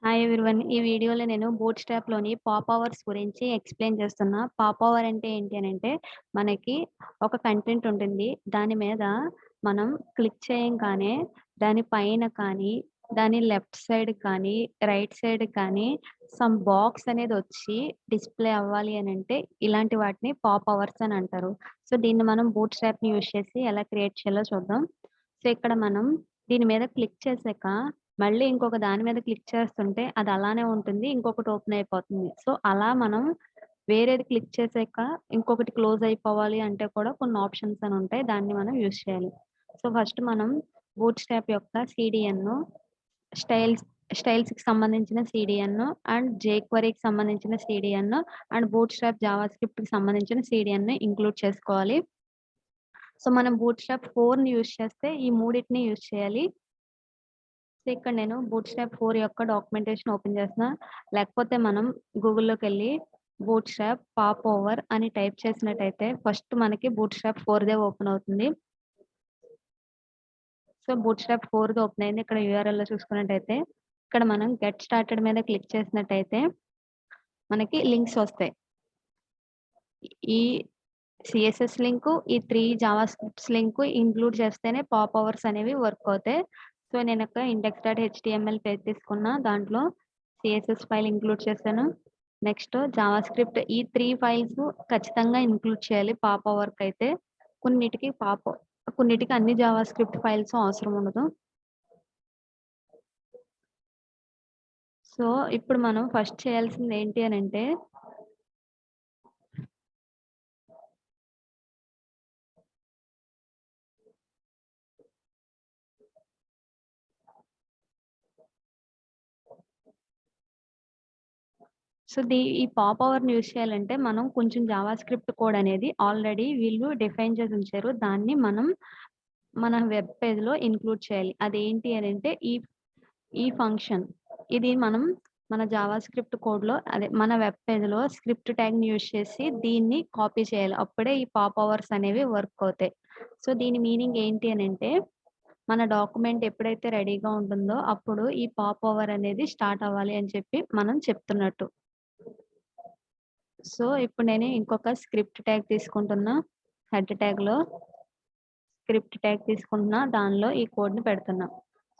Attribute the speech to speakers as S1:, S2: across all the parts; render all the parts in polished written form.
S1: Hi everyone. ఈ వీడియోలో నేను బూట్‌స్ట్రాప్‌లోని పాప్ అవర్స్ గురించి ఎక్స్‌ప్లెయిన్ చేస్తున్నా. పాప్ అవర్ అంటే ఏంటి అనంటే, మనకి ఒక కంటెంట్ ఉంటుంది. దాని మీద మనం క్లిక్ చేయంగానే దాని పైన కానీ, దాని లెఫ్ట్ సైడ్ కానీ, రైట్ సైడ్ కానీ సమ్ బాక్స్ అనేదొచ్చి డిస్‌ప్లే అవ్వాలి అనంటే, ఇలాంటి వాటిని పాప్ అవర్స్ అని అంటారు. సో, దీన్ని మనం బూట్‌స్ట్రాప్‌ని యూజ్ చేసి ఎలా క్రియేట్ చేయాలో చూద్దాం. సో, ఇక్కడ మనం దీని మీద క్లిక్ చేశాక మళ్ళీ ఇంకొక దాని మీద క్లిక్ చేస్తుంటే అది అలానే ఉంటుంది. ఇంకొకటి ఓపెన్ అయిపోతుంది. సో, అలా మనం వేరేది క్లిక్ చేసాక ఇంకొకటి క్లోజ్ అయిపోవాలి అంటే కూడా కొన్ని ఆప్షన్స్ అని ఉంటాయి. దాన్ని మనం యూజ్ చేయాలి. సో, ఫస్ట్ మనం బూట్‌స్ట్రాప్ యొక్క సీడీఎన్‌ను స్టైల్స్ స్టైల్స్‌కి సంబంధించిన సీడీఎన్ అండ్ జేక్వెరీకి సంబంధించిన సీడీఎన్ అండ్ బూట్‌స్ట్రాప్ జావాస్క్రిప్ట్‌కి సంబంధించిన సీడీఎన్‌ని ఇంక్లూడ్ చేసుకోవాలి. సో, మనం బూట్‌స్ట్రాప్ 4ని యూజ్ చేస్తే ఈ మూడిటిని యూజ్ చేయాలి. సో, ఇక్కడ నేను బూట్‌స్ట్రాప్ 4 యొక్క డాక్యుమెంటేషన్ ఓపెన్ చేస్తున్నా. లేకపోతే మనం గూగుల్‌లోకెళ్ళి బూట్‌స్ట్రాప్ పాప్ ఓవర్ అని టైప్ చేసినట్టయితే ఫస్ట్ మనకి బూట్‌స్ట్రాప్ 4దే ఓపెన్ అవుతుంది. సో, బూట్‌స్ట్రాప్ 4ది ఓపెన్ అయింది. ఇక్కడ యూఆర్ఎల్‌లో చూసుకున్నట్టయితే ఇక్కడ మనం గెట్ స్టార్టెడ్ మీద క్లిక్ చేసినట్టయితే మనకి లింక్స్ వస్తాయి. ఈ సీఎస్ఎస్ లింకు, ఈ 3 జావాస్క్రిప్ట్స్ లింకు ఇంక్లూడ్ చేస్తేనే పాప్ అవర్స్ అనేవి వర్క్ అవుతాయి. సో, నేనొక index.html పేజ్ తీసుకున్నా. దాంట్లో సీఎస్ఎస్ ఫైల్ ఇంక్లూడ్ చేశాను. నెక్స్ట్ జావాస్క్రిప్ట్ ఈ 3 ఫైల్స్ ఖచ్చితంగా ఇంక్లూడ్ చేయాలి పాప్ అవర్‌కైతే. కొన్నిటికి అన్ని జావాస్క్రిప్ట్ ఫైల్స్ అవసరం ఉండదు. సో, ఇప్పుడు మనం ఫస్ట్ చేయాల్సింది ఏంటి అనంటే సో, ఈ పాప్ అవర్‌ని యూజ్ చేయాలంటే మనం కొంచెం జావాస్క్రిప్ట్ కోడ్ అనేది ఆల్రెడీ వీళ్ళు డిఫైన్ చేసి ఉంచారు. దాన్ని మనం మన వెబ్ పేజ్‌లో ఇంక్లూడ్ చేయాలి. అదేంటి అనంటే ఈ ఫంక్షన్. ఇది మనం మన జావాస్క్రిప్ట్ కోడ్‌లో అదే మన వెబ్ పేజ్‌లో స్క్రిప్ట్ ట్యాగ్‌ని యూజ్ చేసి దీన్ని కాపీ చేయాలి. అప్పుడే ఈ పాప్ అవర్స్ అనేవి వర్క్ అవుతాయి. సో, దీని మీనింగ్ ఏంటి అనంటే మన డాక్యుమెంట్ ఎప్పుడైతే రెడీగా ఉంటుందో అప్పుడు ఈ పాప్ అవర్ అనేది స్టార్ట్ అవ్వాలి అని చెప్పి మనం చెప్తున్నట్టు. సో, ఇప్పుడు నేను ఇంకొక స్క్రిప్ట్ ట్యాగ్ తీసుకుంటున్నా. హెడ్ ట్యాగ్‌లో స్క్రిప్ట్ ట్యాగ్ తీసుకుంటున్నా. దానిలో ఈ కోడ్‌ని పెడుతున్నా.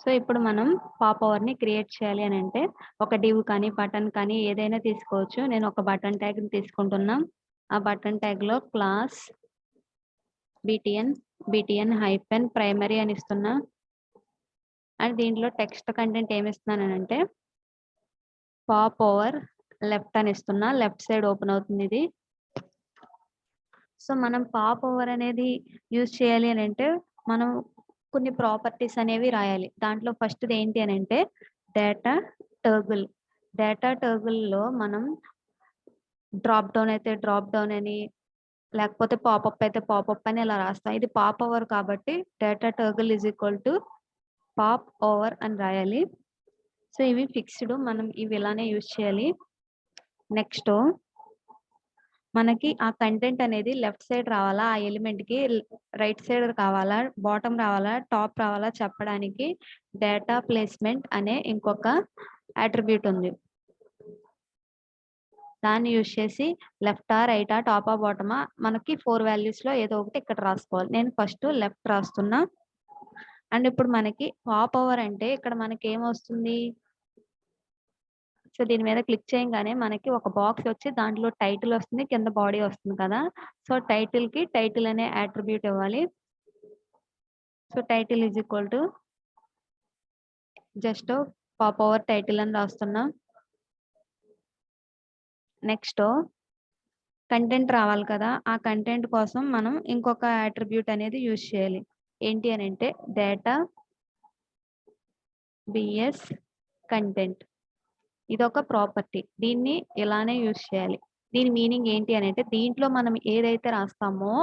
S1: సో, ఇప్పుడు మనం పాప్ అవర్‌ని క్రియేట్ చేయాలి అనంటే ఒక డివ్ కానీ, బటన్ కానీ ఏదైనా తీసుకోవచ్చు. నేను ఒక బటన్ ట్యాగ్‌ని తీసుకుంటున్నా. ఆ బటన్ ట్యాగ్‌లో క్లాస్ బీటీఎన్ హైఫెన్ ప్రైమరీ అని ఇస్తున్నా. అండ్ దీంట్లో టెక్స్ట్ కంటెంట్ ఏమిస్తున్నాననంటే పాప్ ఓవర్ లెఫ్ట్ అని ఇస్తున్నా. లెఫ్ట్ సైడ్ ఓపెన్ అవుతుంది ఇది. సో, మనం పాప్ ఓవర్ అనేది యూజ్ చేయాలి అనంటే, మనం కొన్ని ప్రాపర్టీస్ అనేవి రాయాలి. దాంట్లో ఫస్ట్‌ది ఏంటి అనంటే డేటా టోగుల్. డేటా టోగుల్‌లో మనం డ్రాప్ డౌన్ అయితే డ్రాప్ డౌన్ అని, లేకపోతే పాపప్ అయితే పాపప్ అని ఇలా రాస్తాం. ఇది పాప్ ఓవర్ కాబట్టి data toggle is equal to pop over అని రాయాలి. సో, ఇవి ఫిక్స్‌డ్. మనం ఇవి ఇలానే యూజ్ చేయాలి. నెక్స్ట్ మనకి ఆ కంటెంట్ అనేది లెఫ్ట్ సైడ్ రావాలా? ఆ ఎలిమెంట్‌కి రైట్ సైడ్ కావాలా? బాటమ్ రావాలా? టాప్ రావాలా? చెప్పడానికి డేటా ప్లేస్‌మెంట్ అనే ఇంకొక అట్రిబ్యూట్ ఉంది. దాన్ని యూజ్ చేసి లెఫ్టా? రైటా? టాపా? బాటమా? మనకి 4 వాల్యూస్‌లో ఏదో ఒకటి ఇక్కడ రాసుకోవాలి. నేను ఫస్ట్ లెఫ్ట్ రాస్తున్నా. అండ్ ఇప్పుడు మనకి పాప్ ఓవర్ అంటే ఇక్కడ మనకేమొస్తుంది? సో, దీని మీద క్లిక్ చేయంగానే మనకి ఒక బాక్స్ వచ్చి దాంట్లో టైటిల్ వస్తుంది. కింద బాడీ వస్తుంది కదా! సో, టైటిల్‌కి టైటిల్ అనే అట్రిబ్యూట్ ఇవ్వాలి. So, title is equal to just pop over title అని రాస్తున్నా. నెక్స్ట్ కంటెంట్ రావాలి కదా! ఆ కంటెంట్ కోసం మనం ఇంకొక అట్రిబ్యూట్ అనేది యూజ్ చేయాలి. ఏంటి అనంటే డేటా బీఎస్ కంటెంట్. ఇదొక ప్రాపర్టీ. దీన్ని ఇలానే యూజ్ చేయాలి. దీని మీనింగ్ ఏంటి అనంటే దీంట్లో మనం ఏదైతే రాస్తామో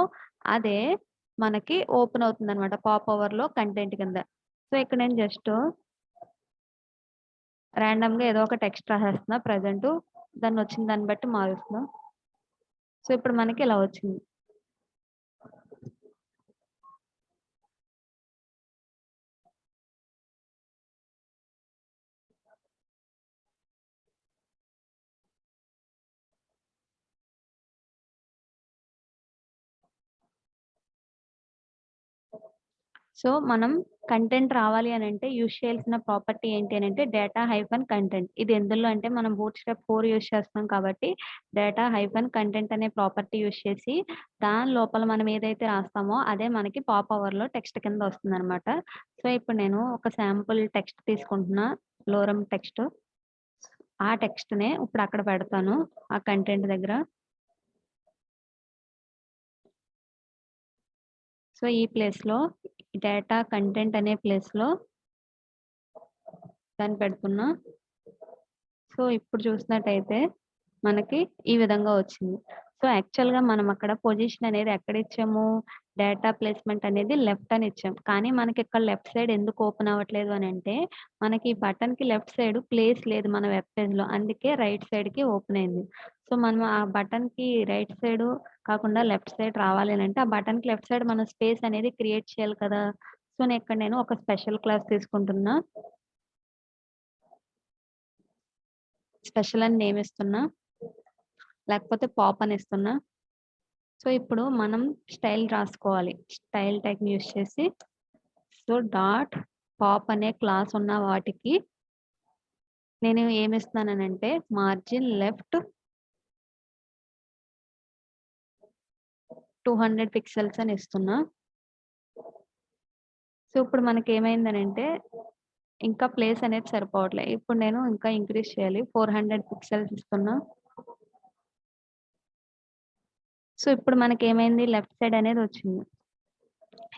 S1: అదే మనకి ఓపెన్ అవుతుందన్నమాట పాప్ ఓవర్‌లో కంటెంట్ కింద. సో, ఇక్కడ నేను జస్ట్ రాండమ్‌గా ఏదో ఒక టెక్స్ట్ రాసేస్తున్నా ప్రెజెంటు. వచ్చిన దాన్ని బట్టి మారుస్తున్నా. సో, ఇప్పుడు మనకి ఇలా వచ్చింది. సో, మనం కంటెంట్ రావాలి అనంటే యూజ్ చేయాల్సిన ప్రాపర్టీ ఏంటి అనంటే డేటా హైఫన్ కంటెంట్. ఇది ఎందులో అంటే మనం బూట్‌స్ట్రాప్ 4 యూజ్ చేస్తున్నాం కాబట్టి డేటా హైఫన్ కంటెంట్ అనే ప్రాపర్టీ యూజ్ చేసి దాని లోపల మనం ఏదైతే రాస్తామో అదే మనకి పాప్ అవర్‌లో టెక్స్ట్ కింద వస్తుందనమాట. సో, ఇప్పుడు నేను ఒక శాంపుల్ టెక్స్ట్ తీసుకుంటున్నా. లోరమ్ టెక్స్ట్. ఆ టెక్స్ట్‌నే ఇప్పుడు అక్కడ పెడతాను. ఆ కంటెంట్ దగ్గర. సో, ఈ ప్లేస్‌లో డేటా కంటెంట్ అనే ప్లేస్‌లో దాన్ని పెడుతున్నా. సో, ఇప్పుడు చూసినట్టయితే మనకి ఈ విధంగా వచ్చింది. సో, యాక్చువల్‌గా మనం అక్కడ పొజిషన్ అనేది ఎక్కడిచ్చాము? డేటా ప్లేస్‌మెంట్ అనేది లెఫ్ట్ అని ఇచ్చాం. కానీ మనకిక్కడ లెఫ్ట్ సైడ్ ఎందుకు ఓపెన్ అవ్వట్లేదు అనంటే, మనకి ఈ బటన్‌కి లెఫ్ట్ సైడ్ ప్లేస్ లేదు మన వెబ్ పేజ్‌లో. అందుకే రైట్ సైడ్‌కి ఓపెన్ అయింది. సో, మనం ఆ బటన్‌కి రైట్ సైడు కాకుండా లెఫ్ట్ సైడ్ రావాలి అనంటే, ఆ బటన్‌కి లెఫ్ట్ సైడ్ మనం స్పేస్ అనేది క్రియేట్ చేయాలి కదా! సో, ఇక్కడ నేను ఒక స్పెషల్ క్లాస్ తీసుకుంటున్నా. స్పెషల్ అని నేమ్ ఇస్తున్నా. లేకపోతే పాప్ అని ఇస్తున్నా. సో, ఇప్పుడు మనం స్టైల్ రాసుకోవాలి. స్టైల్ ట్యాగ్‌ని యూజ్ చేసి సో, డాట్ పాప్ అనే క్లాస్ ఉన్న వాటికి నేను ఏమిస్తున్నాననంటే మార్జిన్ లెఫ్ట్ 200 పిక్సెల్స్ అని ఇస్తున్నా. సో, ఇప్పుడు మనకేమైందనంటే ఇంకా ప్లేస్ అనేది సరిపోవట్లే. ఇప్పుడు నేను ఇంకా ఇంక్రీజ్ చేయాలి. 400 పిక్సెల్స్ ఇస్తున్నా. సో, ఇప్పుడు మనకేమైంది లెఫ్ట్ సైడ్ అనేది వచ్చింది.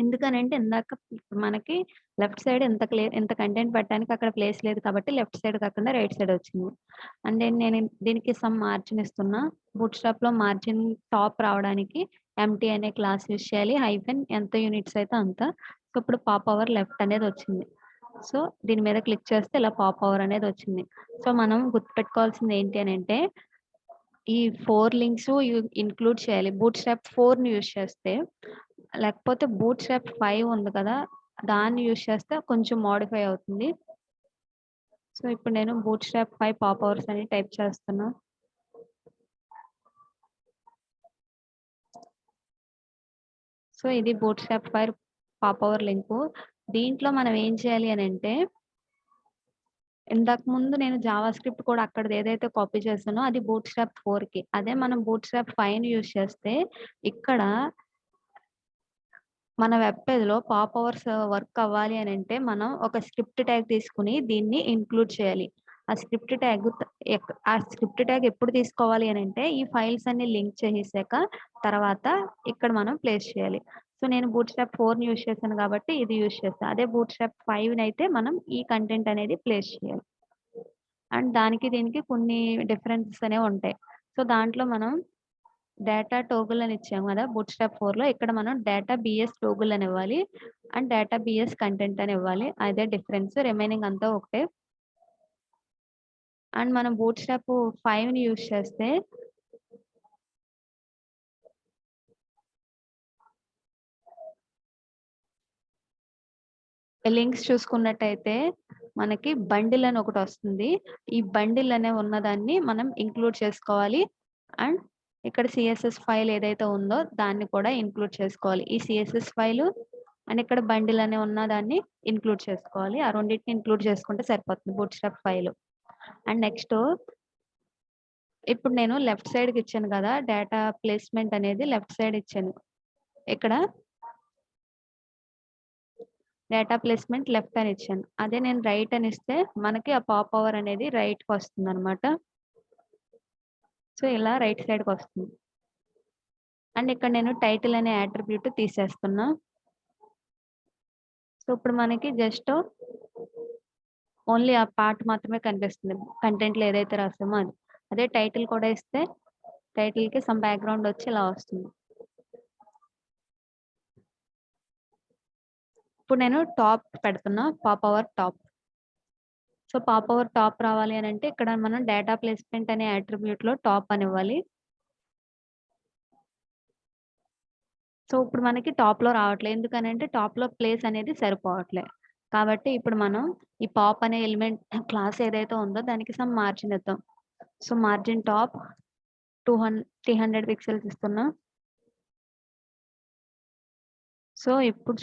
S1: ఎందుకనంటే ఇందాక మనకి లెఫ్ట్ సైడ్ ఇంత కంటెంట్ పెట్టడానికి అక్కడ ప్లేస్ లేదు కాబట్టి లెఫ్ట్ సైడ్ కాకుండా రైట్ సైడ్ వచ్చింది. అండ్ దెన్ నేను దీనికి సమ్ మార్జిన్ ఇస్తున్నా. బూట్‌స్ట్రాప్‌లో మార్జిన్ టాప్ రావడానికి ఎంప్టీ అనే క్లాస్ యూజ్ చేయాలి. హైఫెన్ ఎంత యూనిట్స్ అయితే అంత. సో, ఇప్పుడు పాప్ అవర్ లెఫ్ట్ అనేది వచ్చింది. సో, దీని మీద క్లిక్ చేస్తే ఇలా పాప్ అవర్ అనేది వచ్చింది. సో, మనం గుర్తుపెట్టుకోవాల్సింది ఏంటి అనంటే ఈ 4 లింక్స్ ఇంక్లూడ్ చేయాలి. బూట్‌స్ట్రాప్ 4ని యూజ్ చేస్తే లేకపోతే బూట్‌స్ట్రాప్ 5 ఉంది కదా! దాన్ని యూజ్ చేస్తే కొంచెం మోడిఫై అవుతుంది. సో, ఇప్పుడు నేను బూట్‌స్ట్రాప్ 5 పాప్ అవర్స్ అని టైప్ చేస్తున్నా. సో, ఇది బూట్‌స్ట్రాప్ 5 పాప్ అవర్ లింకు. దీంట్లో మనం ఏం చేయాలి అనంటే ఇంతకు ముందు నేను జావా స్క్రిప్ట్ కూడా అక్కడిది ఏదైతే కాపీ చేశానో అది బూట్‌స్ట్రాప్ 4కి. అదే మనం బూట్‌స్ట్రాప్ 5ని యూజ్ చేస్తే ఇక్కడ మన వెబ్ పేజ్‌లో పాప్ అవర్స్ వర్క్ అవ్వాలి అనంటే, మనం ఒక స్క్రిప్ట్ ట్యాగ్ తీసుకొని దీన్ని ఇంక్లూడ్ చేయాలి. ఆ స్క్రిప్ట్ ట్యాగ్ ఎప్పుడు తీసుకోవాలి అనంటే, ఈ ఫైల్స్ అన్ని లింక్ చేసేసాక తర్వాత ఇక్కడ మనం ప్లేస్ చేయాలి. సో, నేను బూట్‌స్ట్రాప్ 4ని యూజ్ చేశాను కాబట్టి ఇది యూజ్ చేశా. అదే బూట్‌స్ట్రాప్ 5నైతే మనం ఈ కంటెంట్ అనేది ప్లేస్ చేయాలి. అండ్ దానికి దీనికి కొన్ని డిఫరెన్సెస్ అనేవి ఉంటాయి. సో, దాంట్లో మనం డేటా టోగుల్ అని ఇచ్చాం కదా! బూట్‌స్ట్రాప్ 4లో ఇక్కడ మనం డేటా బీఎస్ టోగుల్ అని ఇవ్వాలి. అండ్ డేటా బీఎస్ కంటెంట్ అని ఇవ్వాలి. అదే డిఫరెన్స్. రిమైనింగ్ అంతా ఒకటే. అండ్ మనం బూట్‌స్ట్రాప్ 5ని యూజ్ చేస్తే లింక్స్ చూసుకున్నట్టయితే మనకి బండిల్ అని ఒకటొస్తుంది. ఈ బండిల్ అనే ఉన్నదాన్ని మనం ఇంక్లూడ్ చేసుకోవాలి. అండ్ ఇక్కడ సీఎస్ఎస్ ఫైల్ ఏదైతే ఉందో దాన్ని కూడా ఇంక్లూడ్ చేసుకోవాలి. ఈ సీఎస్ఎస్ ఫైలు అండ్ ఇక్కడ బండిల్ అనే ఉన్నదాన్ని ఇంక్లూడ్ చేసుకోవాలి. ఆ రెండిటిని ఇంక్లూడ్ చేసుకుంటే సరిపోతుంది బూట్‌స్ట్రాప్ ఫైలు. అండ్ నెక్స్టు ఇప్పుడు నేను లెఫ్ట్ సైడ్‌కి ఇచ్చాను కదా! డేటా ప్లేస్‌మెంట్ అనేది లెఫ్ట్ సైడ్ ఇచ్చాను. ఇక్కడ డేటా ప్లేస్‌మెంట్ లెఫ్ట్ అని ఇచ్చాను. అదే నేను రైట్ అని ఇస్తే మనకి ఆ పాప్ అవర్ అనేది రైట్‌కొస్తుందనమాట. సో, ఇలా రైట్ సైడ్‌కొస్తుంది. అండ్ ఇక్కడ నేను టైటిల్ అనే యాట్రిబ్యూట్ తీసేస్తున్నా. సో, ఇప్పుడు మనకి జస్ట్ ఓన్లీ ఆ పార్ట్ మాత్రమే కనిపిస్తుంది. కంటెంట్‌లో ఏదైతే రాసామో అది. అదే టైటిల్ కూడా ఇస్తే టైటిల్‌కి సమ్ బ్యాక్‌గ్రౌండ్ వచ్చి ఇలా వస్తుంది. ఇప్పుడు నేను టాప్ పెడుతున్నా. Pop our top. So, pop our top రావాలి అనంటే ఇక్కడ మనం డేటా ప్లేస్‌మెంట్ అనే యాట్రిబ్యూట్‌లో టాప్ అని ఇవ్వాలి. సో, ఇప్పుడు మనకి టాప్‌లో రావట్లే. ఎందుకనంటే టాప్‌లో ప్లేస్ అనేది సరిపోవట్లే. కాబట్టి ఇప్పుడు మనం ఈ పాప్ అనే ఎలిమెంట్ క్లాస్ ఏదైతే ఉందో దానికి సమ్ మార్జిన్ ఇద్దాం. సో, మార్జిన్ టాప్ 300 పిక్సెల్స్ ఇస్తున్నా. సో, ఇప్పుడు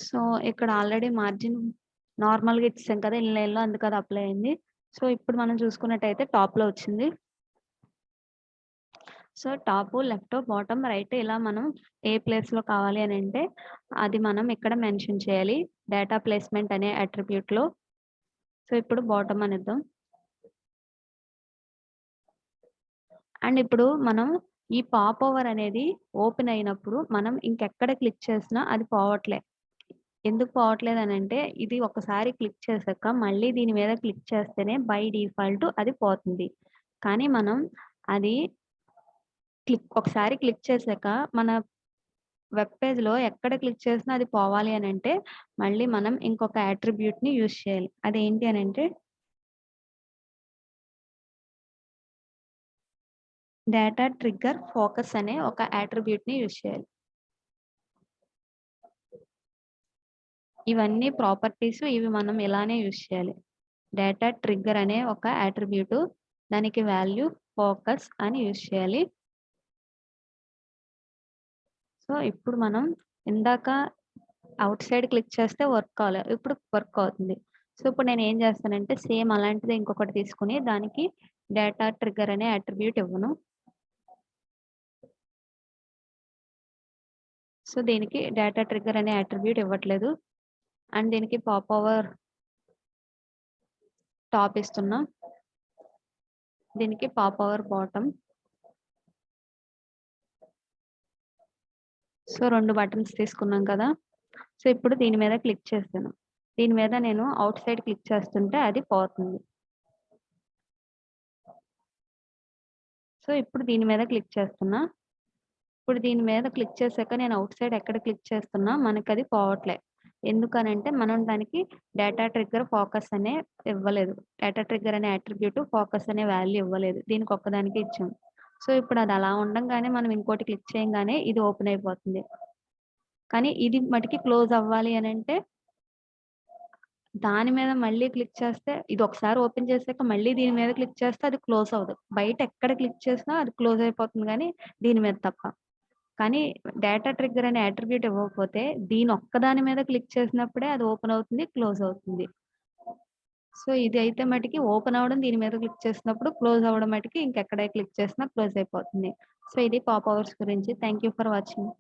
S1: సో, ఇక్కడ ఆల్రెడీ మార్జిన్ నార్మల్‌గా ఇచ్చేసాం కదా! ఇన్‌లైన్‌లో అందుకు అది అప్లై అయింది. సో, ఇప్పుడు మనం చూసుకున్నట్టయితే టాప్‌లో వచ్చింది. So, top, left, bottom, right ఇలా మనం ఏ ప్లేస్‌లో కావాలి అనంటే అది మనం ఇక్కడ మెన్షన్ చేయాలి. డేటా ప్లేస్‌మెంట్ అనే అట్రిబ్యూట్‌లో. సో, ఇప్పుడు బాటమ్ అనేద్దాం. అండ్ ఇప్పుడు మనం ఈ పాప్ ఓవర్ అనేది ఓపెన్ అయినప్పుడు మనం ఇంకెక్కడ క్లిక్ చేసినా అది పోవట్లే. ఎందుకు పోవట్లేదనంటే ఇది ఒకసారి క్లిక్ చేశాక మళ్ళీ దీని మీద క్లిక్ చేస్తేనే బై డిఫాల్ట్ అది పోతుంది. కానీ మనం అది ఒకసారి క్లిక్ చేశాక మన వెబ్ పేజ్‌లో ఎక్కడ క్లిక్ చేసినా అది పోవాలి అనంటే మళ్ళీ మనం ఇంకొక అట్రిబ్యూట్‌ని యూజ్ చేయాలి. అదేంటి అనంటే డేటా ట్రిగ్గర్ ఫోకస్ అనే ఒక అట్రిబ్యూట్‌ని యూజ్ చేయాలి. ఇవన్నీ ప్రాపర్టీస్ ఇవి మనం ఇలానే యూజ్ చేయాలి. డేటా ట్రిగ్గర్ అనే ఒక అట్రిబ్యూట్ దానికి వాల్యూ ఫోకస్ అని యూజ్ చేయాలి. సో, ఇప్పుడు మనం ఇందాక ఔట్ సైడ్ క్లిక్ చేస్తే వర్క్ కాలే. ఇప్పుడు వర్క్ అవుతుంది. సో, ఇప్పుడు నేను ఏం చేస్తానంటే సేమ్ అలాంటిదే ఇంకొకటి తీసుకొని దానికి డేటా ట్రిగ్గర్ అనే అట్రిబ్యూట్ ఇవ్వను. సో, దీనికి డేటా ట్రిగ్గర్ అనే అట్రిబ్యూట్ ఇవ్వట్లేదు. అండ్ దీనికి పాప్ ఓవర్ టాప్ ఇస్తున్నా. దీనికి pop over bottom. So, 2 buttons తీసుకున్నాం కదా! సో, ఇప్పుడు దీని మీద క్లిక్ చేస్తాను. దీని మీద నేను ఔట్ సైడ్ క్లిక్ చేస్తుంటే అది పోతుంది. సో, ఇప్పుడు దీని మీద క్లిక్ చేస్తున్నా. ఇప్పుడు దీని మీద క్లిక్ చేశాక నేను ఔట్ సైడ్ ఎక్కడ క్లిక్ చేస్తున్నా మనకది పోవట్లే. ఎందుకనంటే మనం దానికి డేటా ట్రిగ్గర్ ఫోకస్ అనే ఇవ్వలేదు. డేటా ట్రిగ్గర్ అనే అట్రిబ్యూట్ ఫోకస్ అనే వాల్యూ ఇవ్వలేదు. దీనికి ఒక్కదానికే ఇచ్చాం. సో, ఇప్పుడు అది అలా ఉండంగానే మనం ఇంకోటి క్లిక్ చేయంగానే ఇది ఓపెన్ అయిపోతుంది. కానీ ఇది మటికి క్లోజ్ అవ్వాలి అనంటే దాని మీద మళ్ళీ క్లిక్ చేస్తే ఇది ఒకసారి ఓపెన్ చేసాక మళ్ళీ దీని మీద క్లిక్ చేస్తే అది క్లోజ్ అవ్వదు. బయట ఎక్కడ క్లిక్ చేసినా అది క్లోజ్ అయిపోతుంది గానీ దీని మీద తప్ప. కానీ డేటా ట్రిగ్గర్ అనే అట్రిబ్యూట్ ఇవ్వకపోతే దీని ఒక్కదాని మీద క్లిక్ చేసినప్పుడే అది ఓపెన్ అవుతుంది, క్లోజ్ అవుతుంది. సో, ఇదైతే మటికి ఓపెన్ అవ్వడం దీని మీద క్లిక్ చేసినప్పుడు, క్లోజ్ అవ్వడం మటికి ఇంకెక్కడ క్లిక్ చేసినా క్లోజ్ అయిపోతుంది. సో, ఇది పాప్ అవర్స్ గురించి. Thank you for watching.